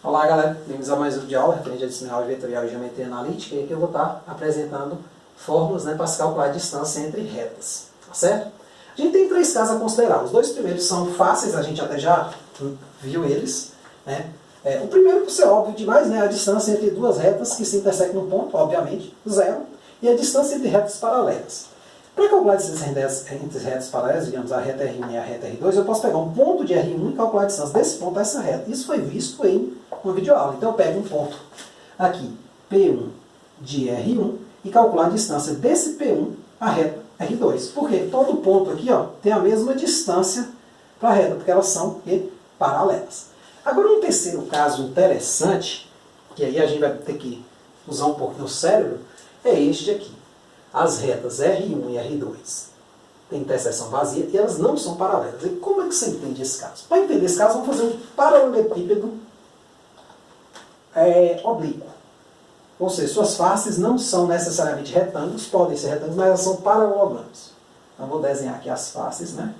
Olá galera, bem-vindos a mais um vídeo de aula referente a adicional vetorial e geometria analítica, e aqui eu vou estar apresentando fórmulas para se calcular a distância entre retas, tá certo? A gente tem três casos a considerar. Os dois primeiros são fáceis, a gente até já viu eles, né? O primeiro, por ser óbvio demais, né? A distância entre duas retas que se intersecam no ponto, obviamente, zero, e a distância entre retas paralelas. Para calcular a distância entre retas paralelas, digamos a reta R1 e a reta R2, eu posso pegar um ponto de R1 e calcular a distância desse ponto a essa reta. Isso foi visto em uma videoaula. Então eu pego um ponto aqui, P1 de R1, e calcular a distância desse P1 à reta R2. Porque todo ponto aqui tem a mesma distância para a reta, porque elas são paralelas. Agora um terceiro caso interessante, que aí a gente vai ter que usar um pouco do cérebro, é este aqui. As retas R1 e R2 têm interseção vazia e elas não são paralelas. E como é que você entende esse caso? Para entender esse caso, vamos fazer um paralelepípedo oblíquo. Ou seja, suas faces não são necessariamente retângulos, podem ser retângulos, mas elas são paralelogramos. Então, vou desenhar aqui as faces, né?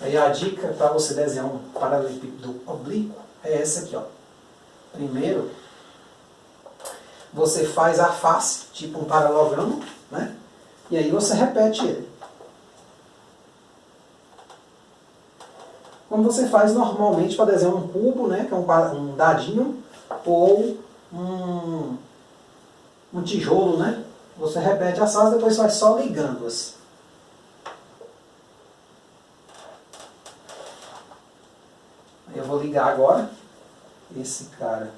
Aí a dica para você desenhar um paralelepípedo oblíquo é essa aqui, ó. Primeiro, você faz a face, tipo um paralelogramo, né? E aí você repete ele. Como você faz normalmente para desenhar um cubo, né? Que é um dadinho, ou um tijolo, né? Você repete as faces, depois vai só ligando-as. Eu vou ligar agora esse cara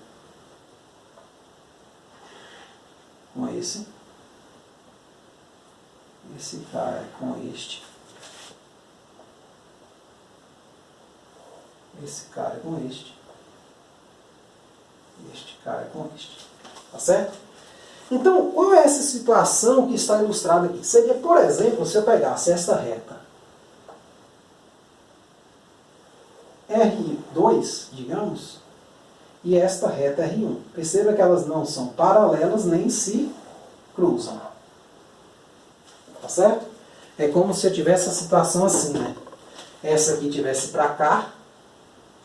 com esse cara com este cara com este cara com este. Tá certo? Então, qual é essa situação que está ilustrada aqui? Seria, por exemplo, se eu pegasse esta reta R2, digamos, e esta reta R1. Perceba que elas não são paralelas nem se cruzam. Tá certo? É como se eu tivesse a situação assim, né? Essa aqui tivesse para cá,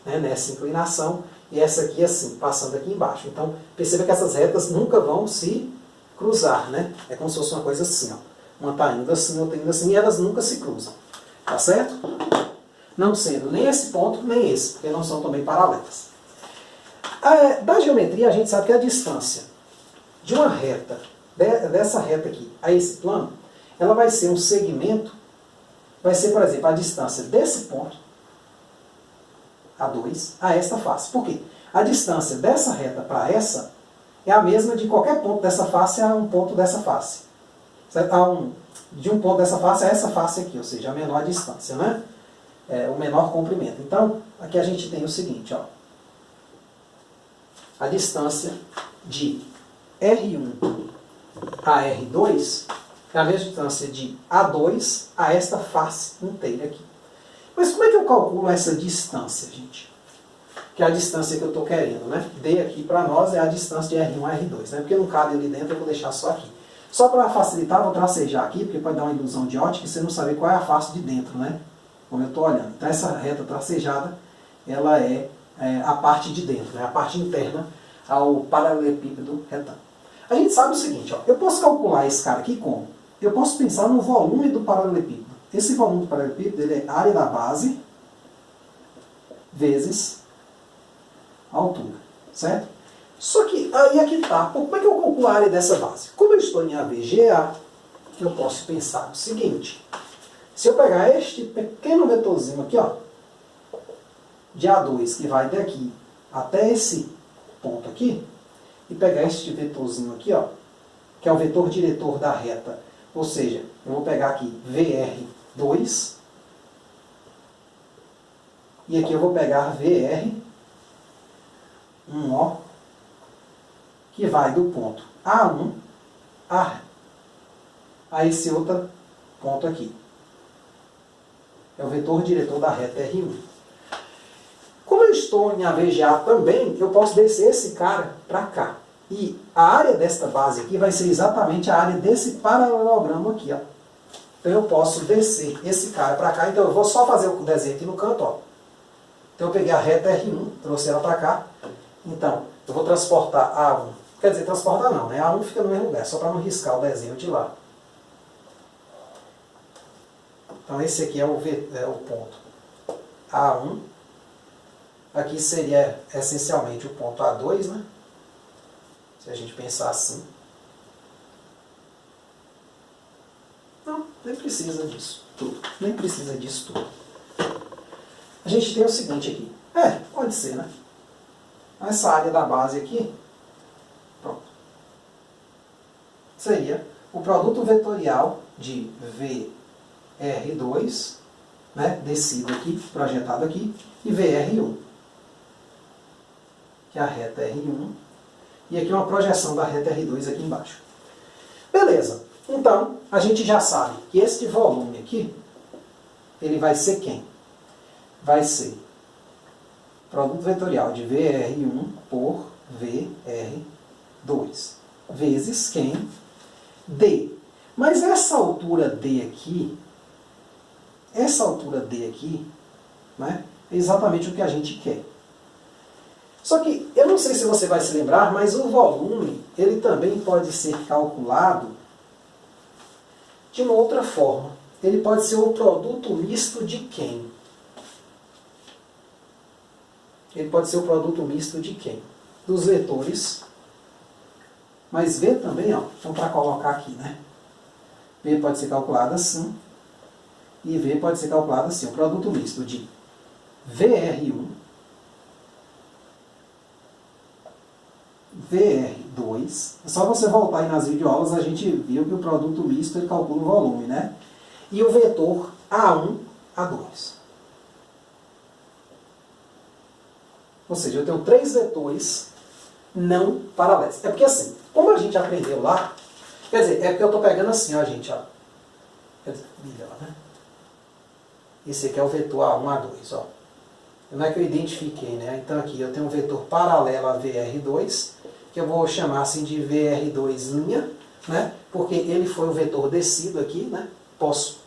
né, nessa inclinação, e essa aqui assim, passando aqui embaixo. Então, perceba que essas retas nunca vão se cruzar, né? É como se fosse uma coisa assim, ó. Uma está indo assim, outra indo assim, e elas nunca se cruzam. Tá certo? Não sendo nem esse ponto, nem esse, porque não são também paralelas. Da geometria, a gente sabe que a distância de uma reta, dessa reta aqui, a esse plano, ela vai ser um segmento, vai ser, por exemplo, a distância desse ponto, A2, a esta face. Por quê? A distância dessa reta para essa é a mesma de qualquer ponto dessa face a um ponto dessa face. Certo? De um ponto dessa face a essa face aqui, ou seja, a menor distância, né? O menor comprimento. Então, aqui a gente tem o seguinte, ó. A distância de R1 a R2 é a mesma distância de A2 a esta face inteira aqui. Mas como é que eu calculo essa distância, gente? Que é a distância que eu estou querendo, né? D aqui para nós é a distância de R1 a R2, né? Porque não cabe ali dentro, eu vou deixar só aqui. Só para facilitar, vou tracejar aqui, porque pode dar uma ilusão de ótica e você não saber qual é a face de dentro, né? Como eu estou olhando. Então essa reta tracejada, ela é a parte de dentro, né? A parte interna ao paralelepípedo retângulo. A gente sabe o seguinte, ó, eu posso calcular esse cara aqui como? Eu posso pensar no volume do paralelepípedo. Esse volume do paralelepípedo ele é a área da base vezes a altura, certo? Só que aí aqui está, como é que eu calculo a área dessa base? Como eu estou em AVGA, eu posso pensar o seguinte. Se eu pegar este pequeno vetorzinho aqui, ó, de A2, que vai daqui até esse ponto aqui, e pegar este vetorzinho aqui, ó, que é o vetor diretor da reta, ou seja, eu vou pegar aqui VR2, e aqui eu vou pegar VR1O, que vai do ponto A1 a esse outro ponto aqui. É o vetor diretor da reta R1. Como eu estou em AVGA também, eu posso descer esse cara para cá. E a área desta base aqui vai ser exatamente a área desse paralelogramo aqui, ó. Então eu posso descer esse cara para cá, então eu vou só fazer o desenho aqui no canto, ó. Então eu peguei a reta R1, trouxe ela para cá. Então, eu vou transportar A1. Quer dizer, transportar não, né? A1 fica no mesmo lugar, só para não riscar o desenho de lá. Então esse aqui é o ponto A1. Aqui seria essencialmente o ponto A2, né? Se a gente pensar assim. Não, nem precisa disso tudo. Nem precisa disso tudo. A gente tem o seguinte aqui. Pode ser, né? Essa área da base aqui, pronto. Seria o produto vetorial de VR2, né? Descido aqui, projetado aqui, e VR1. Que é a reta R1. E aqui uma projeção da reta R2 aqui embaixo. Beleza. Então, a gente já sabe que este volume aqui, ele vai ser quem? Vai ser produto vetorial de VR1 por VR2 vezes quem? D. Mas essa altura D aqui, né, é exatamente o que a gente quer. Só que, eu não sei se você vai se lembrar, mas o volume, ele também pode ser calculado de uma outra forma. Ele pode ser o produto misto de quem? Ele pode ser o produto misto de quem? Dos vetores. Mas V também, ó, então para colocar aqui, né? V pode ser calculado assim. E V pode ser calculado assim. O produto misto de VR1, VR2. É só você voltar aí nas videoaulas, a gente viu que o produto misto ele calcula o volume, né? E o vetor A1, A2. Ou seja, eu tenho 3 vetores não paralelos. É porque assim, como a gente aprendeu lá, quer dizer, é porque eu estou pegando assim, ó, gente, ó. Quer dizer, melhor, né? Esse aqui é o vetor A1, A2, ó. Não é que eu identifiquei, né? Então aqui eu tenho um vetor paralelo a VR2, que eu vou chamar assim de VR2', né? Porque ele foi o vetor descido aqui, né? Posso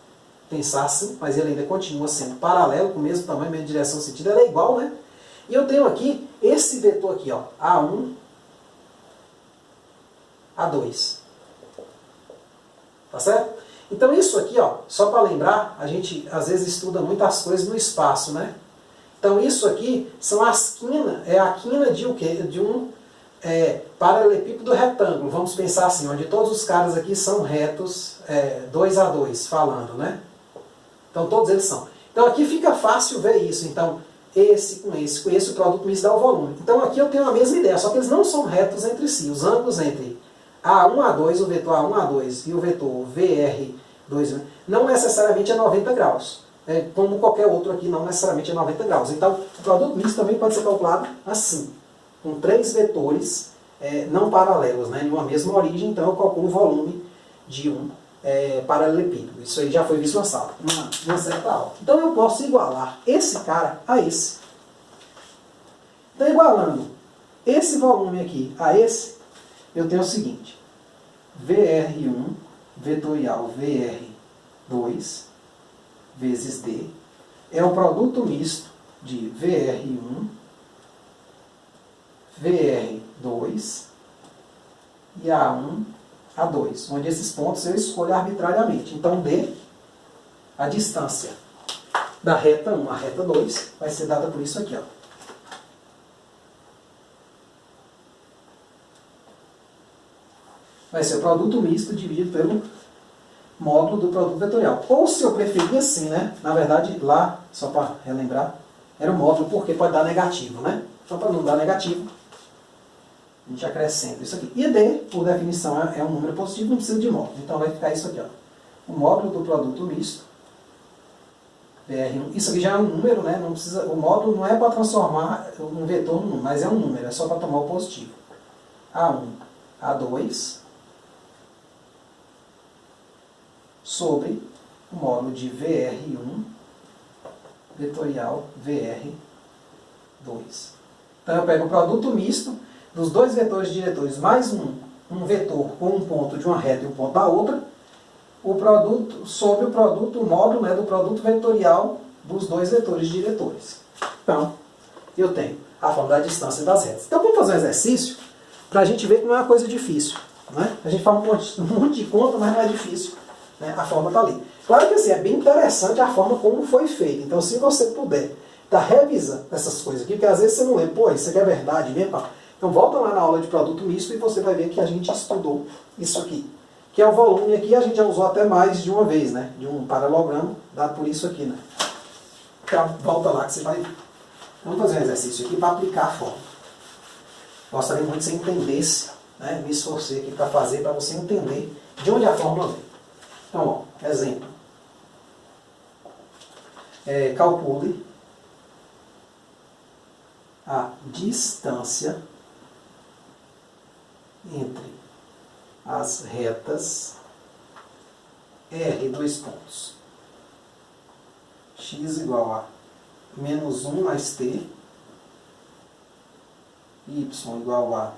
pensar assim, mas ele ainda continua sendo paralelo, com o mesmo tamanho, mesma direção, sentido, ela é igual, né? E eu tenho aqui esse vetor aqui, ó, A1, A2. Tá certo? Então isso aqui, ó, só para lembrar, a gente às vezes estuda muitas coisas no espaço, né? Então isso aqui são as quinas, é a quina de o quê? De um paralelepípedo retângulo, vamos pensar assim, onde todos os caras aqui são retos, 2 a 2, falando, né? Então todos eles são. Então aqui fica fácil ver isso. Então esse com esse, o produto misto dá o volume. Então aqui eu tenho a mesma ideia, só que eles não são retos entre si. Os ângulos entre A1, A2, o vetor A1, A2 e o vetor VR2 não necessariamente é 90 graus. Como qualquer outro aqui, não necessariamente é 90 graus. Então o produto misto também pode ser calculado assim, com 3 vetores não paralelos, né, de uma mesma origem. Então eu calculo o volume de um paralelepípedo. Isso aí já foi visto na sala, numa certa aula. Então eu posso igualar esse cara a esse. Então igualando esse volume aqui a esse, eu tenho o seguinte: VR1 vetorial VR2 vezes D é o produto misto de VR1, VR2 e A1, A2, onde esses pontos eu escolho arbitrariamente. Então D, a distância da reta 1 à reta 2, vai ser dada por isso aqui, ó. Vai ser o produto misto dividido pelo módulo do produto vetorial. Ou se eu preferir assim, né? Na verdade, lá, só para relembrar, era o módulo porque pode dar negativo, né? Então, para não dar negativo, a gente acrescenta isso aqui. E D, por definição, é um número positivo, não precisa de módulo. Então vai ficar isso aqui, ó. O módulo do produto misto, VR1. Isso aqui já é um número, né? Não precisa, o módulo não é para transformar um vetor num número, mas é um número, é só para tomar o positivo. A1, A2, sobre o módulo de VR1 vetorial VR2. 2. Então eu pego o produto misto dos dois vetores diretores mais um vetor com um ponto de uma reta e um ponto da outra, o produto sobre o produto módulo, né, do produto vetorial dos dois vetores diretores. Então, eu tenho a forma da distância das retas. Então vamos fazer um exercício para a gente ver que não é uma coisa difícil. Né? A gente faz um monte de conta, mas não é difícil. Né? A forma está ali. Claro que assim, é bem interessante a forma como foi feita. Então se você puder estar revisando essas coisas aqui, porque às vezes você não lembra, pô, isso aqui é verdade mesmo. Então volta lá na aula de produto misto e você vai ver que a gente estudou isso aqui. Que é o volume aqui, a gente já usou até mais de uma vez, né? De um paralelogramo dado por isso aqui, né? Então, volta lá que você vai... Vamos fazer um exercício aqui para aplicar a fórmula. Gostaria muito que você entendesse, né? Me esforcei aqui para fazer, para você entender de onde a fórmula vem. Então, ó, exemplo. Calcule a distância entre as retas R, dois pontos. X igual a menos 1 mais t, y igual a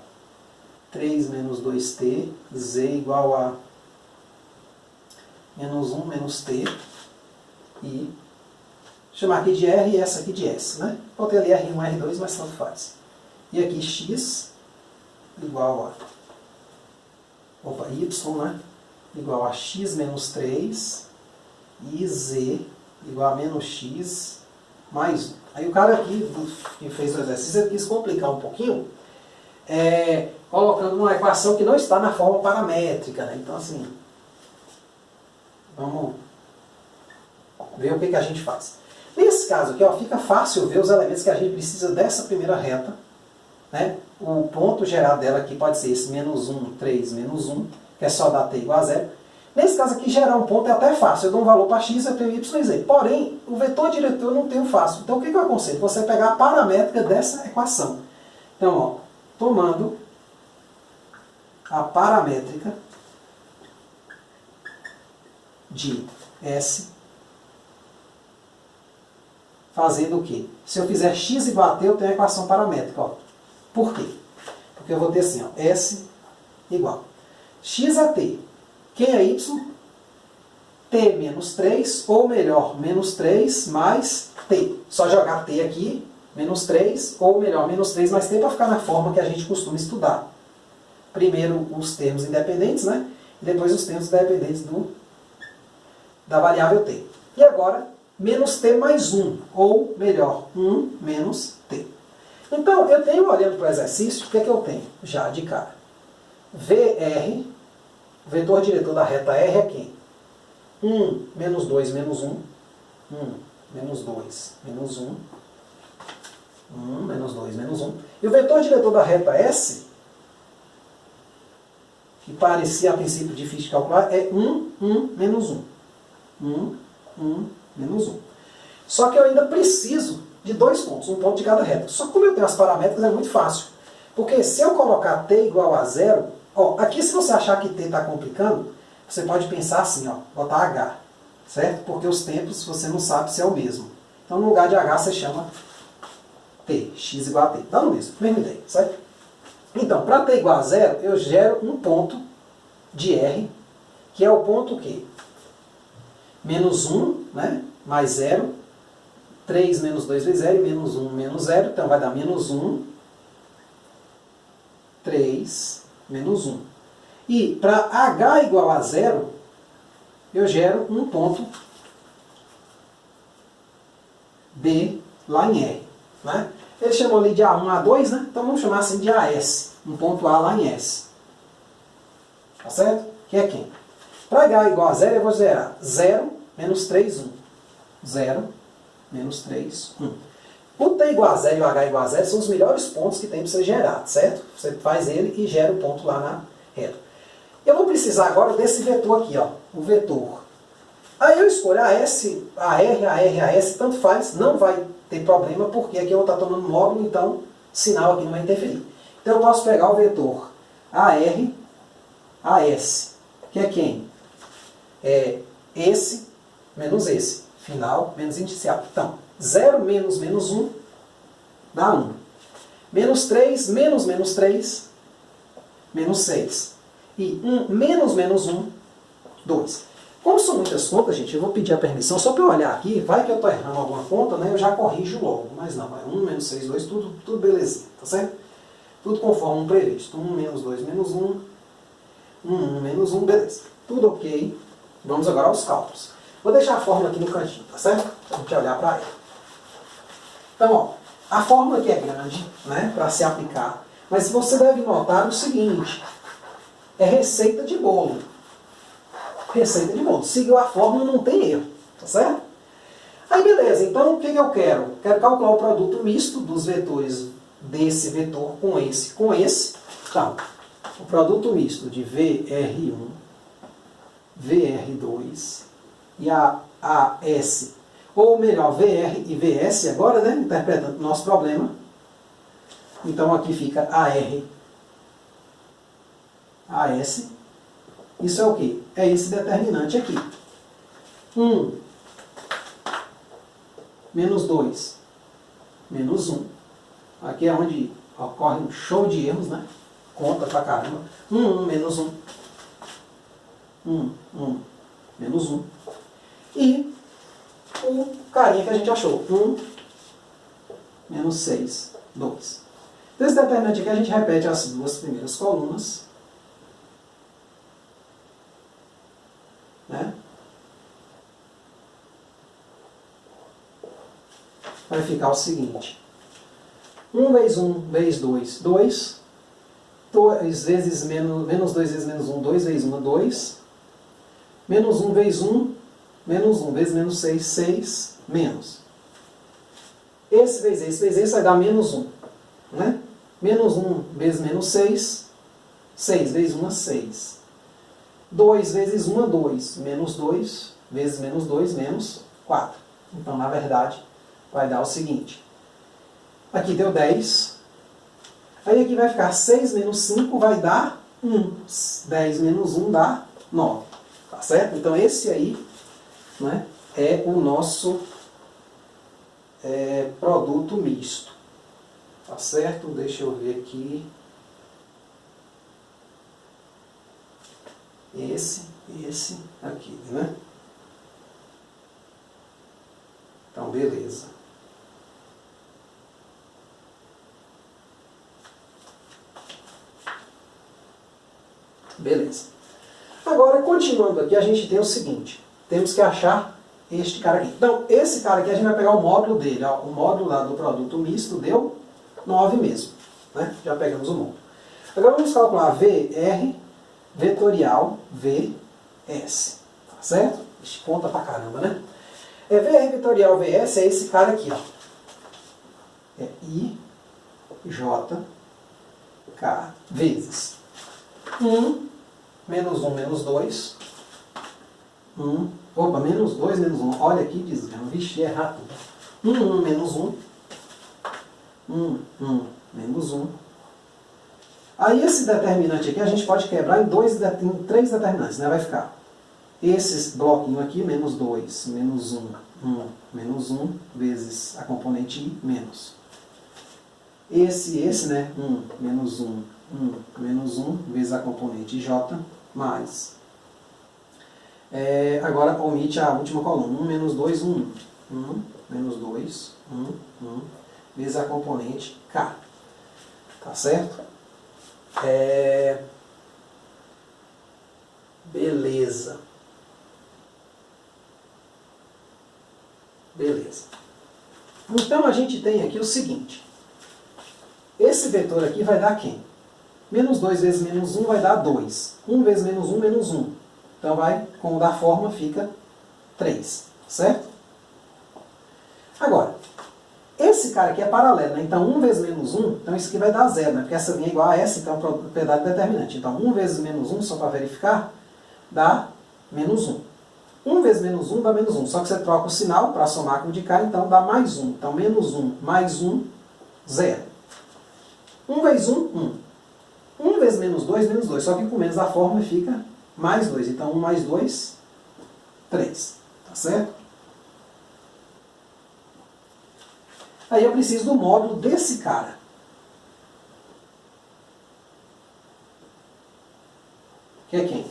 3 menos 2t, z igual a menos 1 menos t, e vou chamar aqui de R e essa aqui de S, né? Botei ali R1, R2, mas tanto faz. E aqui x igual a y, né? Igual a x menos 3 e z igual a menos x mais 1. Aí o cara aqui que fez o exercício ele quis complicar um pouquinho, colocando uma equação que não está na forma paramétrica, né? Então assim, vamos ver o que a gente faz. Nesse caso aqui, ó, fica fácil ver os elementos que a gente precisa dessa primeira reta, né? O ponto gerado dela aqui pode ser esse menos 1, 3, menos 1, que é só dar t igual a 0. Nesse caso aqui, gerar um ponto é até fácil. Eu dou um valor para x, eu tenho y e z. Porém, o vetor diretor eu não tenho fácil. Então, o que eu aconselho? Você pegar a paramétrica dessa equação. Então, ó, tomando a paramétrica de S, fazendo o quê? Se eu fizer x igual a t, eu tenho a equação paramétrica. Ó. Por quê? Porque eu vou ter assim, ó, S igual x a t. Quem é y? T menos 3, ou melhor, menos 3 mais t. Só jogar t aqui, menos 3, ou melhor, menos 3 mais t, para ficar na forma que a gente costuma estudar. Primeiro os termos independentes, né? E depois os termos dependentes da variável t. E agora, menos t mais 1, ou melhor, 1 menos t. Então, eu tenho, olhando para o exercício, o que é que eu tenho já de cara? VR, o vetor diretor da reta R é quem? 1 menos 2 menos 1, 1 menos 2 menos 1, 1 menos 2 menos 1. E o vetor diretor da reta S, que parecia a princípio difícil de calcular, é 1, 1 menos 1. 1, 1 menos 1. Só que eu ainda preciso de dois pontos, um ponto de cada reta. Só que como eu tenho as paramétricas é muito fácil. Porque se eu colocar t igual a 0, ó, aqui se você achar que t está complicando, você pode pensar assim, ó, botar h, certo? Porque os tempos você não sabe se é o mesmo. Então no lugar de h você chama t, x igual a t. Dá no mesmo, mesma ideia, certo? Então, para t igual a 0, eu gero um ponto de R, que é o ponto quê? Menos 1, né? Mais 0. 3 menos 2 vezes 0 e menos 1 menos 0. Então vai dar menos 1, 3, menos 1. E para h igual a 0, eu gero um ponto B lá em R. Né? Ele chamou ali de A1, A2, né? Então vamos chamar assim de AS. Um ponto A lá em S. Tá certo? Que é quem? Para h igual a 0, eu vou zerar 0 menos 3, 1. 0 menos 3, 1. O t igual a 0 e o h igual a 0 são os melhores pontos que tem para ser gerado, certo? Você faz ele e gera o ponto lá na reta. Eu vou precisar agora desse vetor aqui, ó, o vetor. Aí eu escolho a S, a R, a R, a S, tanto faz, não vai ter problema, porque aqui eu vou estar tomando módulo, então sinal aqui não vai interferir. Então eu posso pegar o vetor AR, AS, que é quem? É esse menos esse. Final menos inicial. Então, 0 menos menos 1 dá 1. Menos 3, menos 3, menos 6. E 1 menos 1, 2. Como são muitas contas, gente, eu vou pedir a permissão só para eu olhar aqui. Vai que eu estou errando alguma conta, né? Eu já corrijo logo. Mas não, é 1 menos 6, 2, tudo belezinha, tá certo? Tudo conforme um previsto. 1 menos 2 menos 1. 1 menos 1, beleza. Tudo ok. Vamos agora aos cálculos. Vou deixar a fórmula aqui no cantinho, tá certo? Para a gente olhar para ela. Então, ó, a fórmula aqui é grande, né, para se aplicar. Mas você deve notar o seguinte. É receita de bolo. Receita de bolo. Seguiu a fórmula, não tem erro. Tá certo? Aí, beleza. Então, o que eu quero? Quero calcular o produto misto dos vetores desse vetor com esse. Então, o produto misto de VR1, VR2 e a AS, ou melhor, VR e VS agora, né? Interpretando o nosso problema. Então, aqui fica AS. Isso é o quê? É esse determinante aqui. 1 menos 2 menos 1. Aqui é onde ocorre um show de erros, né? Conta pra caramba. 1 menos 1. 1 menos 1. E o carinha que a gente achou. 1 menos 6, 2. Desse determinante aqui a gente repete as duas primeiras colunas. Né? Vai ficar o seguinte. 1 vezes 1 vezes 2, 2. 2 vezes menos 2 vezes menos 1, 2 vezes 1, 2. Menos 1 vezes 1, menos 1 vezes menos 6, 6, menos. Esse vezes esse vai dar menos 1. Né? Menos 1 vezes menos 6, 6 vezes 1 é 6. 2 vezes 1 é 2, menos 2 vezes menos 2, menos 4. Então, na verdade, vai dar o seguinte. Aqui deu 10. Aí aqui vai ficar 6 menos 5 vai dar 1. 10 menos 1 dá 9. Tá certo? Então, esse aí, né, é o nosso produto misto. Tá certo? Deixa eu ver aqui. Esse aqui, né? Então, beleza. Beleza. Agora, continuando aqui, a gente tem o seguinte. Temos que achar este cara aqui. Então, esse cara aqui, a gente vai pegar o módulo dele. Ó, o módulo lá do produto misto deu 9 mesmo. Né? Já pegamos o módulo. Agora, vamos calcular VR vetorial VS. Tá certo? Ixi, conta pra caramba, né? VR vetorial VS é esse cara aqui, ó. É IJK vezes 1 menos 1 menos 2. Opa, menos 2 menos 1. Olha aqui, desgrama. Vixe, errar tudo. 1 menos 1. 1 menos 1. Aí esse determinante aqui a gente pode quebrar em 3 determinantes, né? Vai ficar esse bloquinho aqui, menos 2, menos 1, menos 1, vezes a componente I, menos. Esse, né? 1, menos 1, menos 1, vezes a componente J, mais. Agora omite a última coluna. 1, menos 2, 1. 1, menos 2, 1, vezes a componente K. Tá certo? Beleza. Então a gente tem aqui o seguinte. Esse vetor aqui vai dar quem? Menos 2 vezes menos 1 vai dar 2. 1 vezes menos 1, menos 1. Então como da forma, fica 3. Certo? Agora, esse cara aqui é paralelo, né? Então 1 vezes menos 1, então isso aqui vai dar 0, né? Porque essa linha é igual a essa, então é propriedade determinante. Então 1 vezes menos 1, só para verificar, dá menos 1. 1 vezes menos 1 dá menos 1, só que você troca o sinal para somar com o de cá, então dá mais 1. Então menos 1 mais 1, 0. 1 vezes 1, 1. 1 vezes menos 2, menos 2. Só que com menos da forma fica mais 2. Então 1 mais 2, 3. Tá certo? Aí eu preciso do módulo desse cara. Que é quem?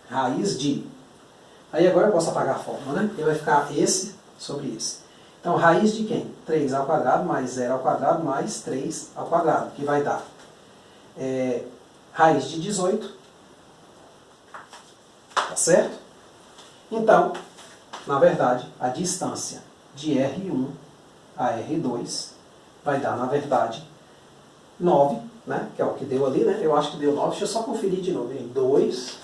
Raiz de. Aí agora eu posso apagar a fórmula, né? Porque vai ficar esse sobre esse. Então, raiz de quem? 3 ao quadrado mais 0 ao quadrado mais 3 ao quadrado, que vai dar raiz de 18. Tá certo? Então, na verdade, a distância de R1 a R2 vai dar, na verdade, 9, né? Que é o que deu ali, né? Eu acho que deu 9. Deixa eu só conferir de novo. 2,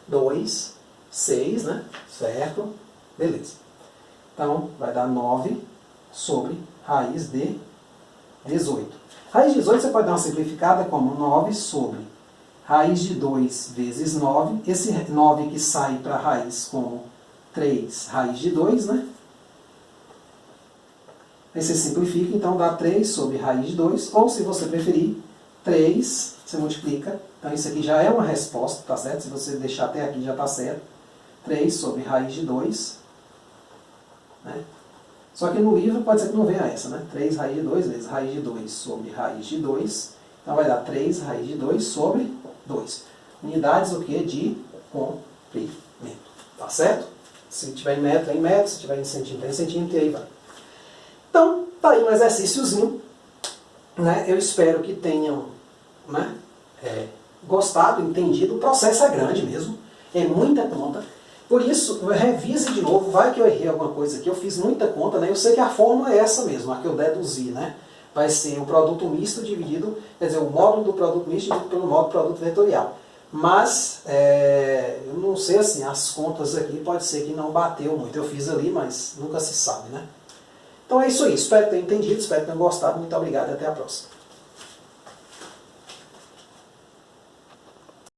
2, 6, né? Certo? Beleza. Então, vai dar 9 sobre raiz de 18. Raiz de 18 você pode dar uma simplificada como 9 sobre raiz de 2 vezes 9. Esse 9 que sai para a raiz como 3 raiz de 2, né? Aí você simplifica, então dá 3 sobre raiz de 2. Ou, se você preferir, 3, você multiplica. Então isso aqui já é uma resposta, tá certo? Se você deixar até aqui já está certo. 3 sobre raiz de 2. Né? Só que no livro pode ser que não venha essa, né? 3 raiz de 2 vezes raiz de 2 sobre raiz de 2. Então vai dar 3 raiz de 2 sobre 2. Unidades o quê? De comprimento. Tá certo? Se tiver em metro, é em metro. Se tiver em centímetro, é em centímetro. E aí vai. Então, tá aí um exercíciozinho. Né? Eu espero que tenham, né, gostado, entendido. O processo é grande mesmo. É muita conta. Por isso, revise de novo, vai que eu errei alguma coisa aqui, eu fiz muita conta, né? Eu sei que a fórmula é essa mesmo, a que eu deduzi, né? Vai ser o produto misto dividido, quer dizer, o módulo do produto misto dividido pelo módulo do produto vetorial. Mas, eu não sei assim, as contas aqui pode ser que não bateu muito, eu fiz ali, mas nunca se sabe, né? Então é isso aí, espero que tenham entendido, espero que tenham gostado, muito obrigado e até a próxima.